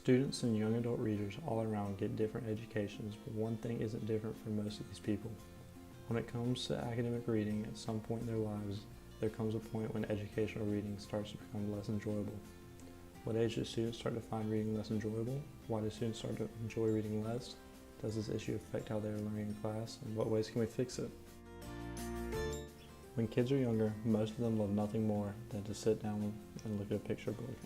Students and young adult readers all around get different educations, but one thing isn't different for most of these people. When it comes to academic reading, at some point in their lives, there comes a point when educational reading starts to become less enjoyable. What age do students start to find reading less enjoyable? Why do students start to enjoy reading less? Does this issue affect how they are learning in class? And what ways can we fix it? When kids are younger, most of them love nothing more than to sit down and look at a picture book.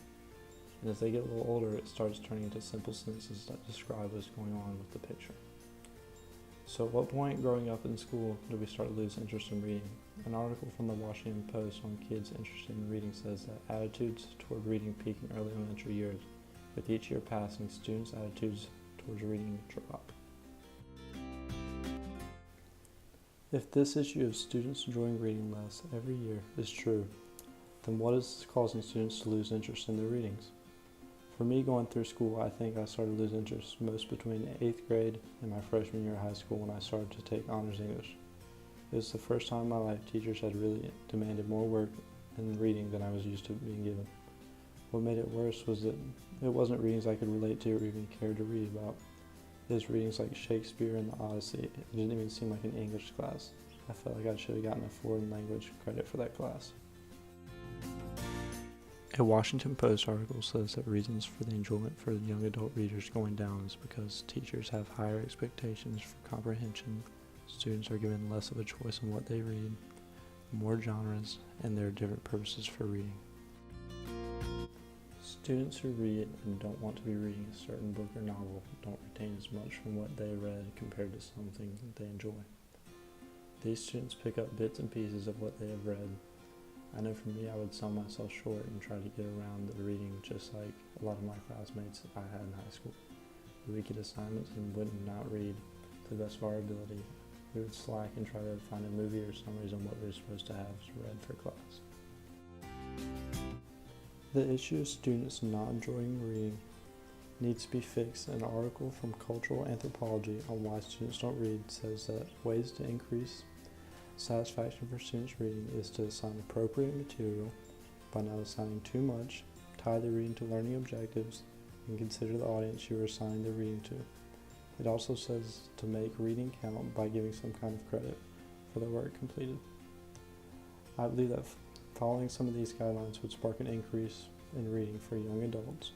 And as they get a little older, it starts turning into simple sentences that describe what's going on with the picture. So at what point growing up in school do we start to lose interest in reading? An article from the Washington Post on kids interested in reading says that attitudes toward reading peak in early elementary years. With each year passing, students' attitudes towards reading drop. If this issue of students enjoying reading less every year is true, then what is causing students to lose interest in their readings? For me, going through school, I think I started to lose interest most between 8th grade and my freshman year of high school when I started to take honors English. It was the first time in my life teachers had really demanded more work in reading than I was used to being given. What made it worse was that it wasn't readings I could relate to or even cared to read about. It was readings like Shakespeare and the Odyssey. It didn't even seem like an English class. I felt like I should have gotten a foreign language credit for that class. A Washington Post article says that reasons for the enjoyment for young adult readers going down is because teachers have higher expectations for comprehension, students are given less of a choice on what they read, more genres, and there are different purposes for reading. Students who read and don't want to be reading a certain book or novel don't retain as much from what they read compared to something they enjoy. These students pick up bits and pieces of what they have read. I know for me, I would sell myself short and try to get around the reading just like a lot of my classmates I had in high school. We would get assignments and would not read to the best of our ability. We would slack and try to find a movie or summaries on what we were supposed to have read for class. The issue of students not enjoying reading needs to be fixed. An article from Cultural Anthropology on why students don't read says that ways to increase satisfaction for students reading is to assign appropriate material by not assigning too much, tie the reading to learning objectives, and consider the audience you are assigning the reading to. It also says to make reading count by giving some kind of credit for the work completed. I believe that following some of these guidelines would spark an increase in reading for young adults.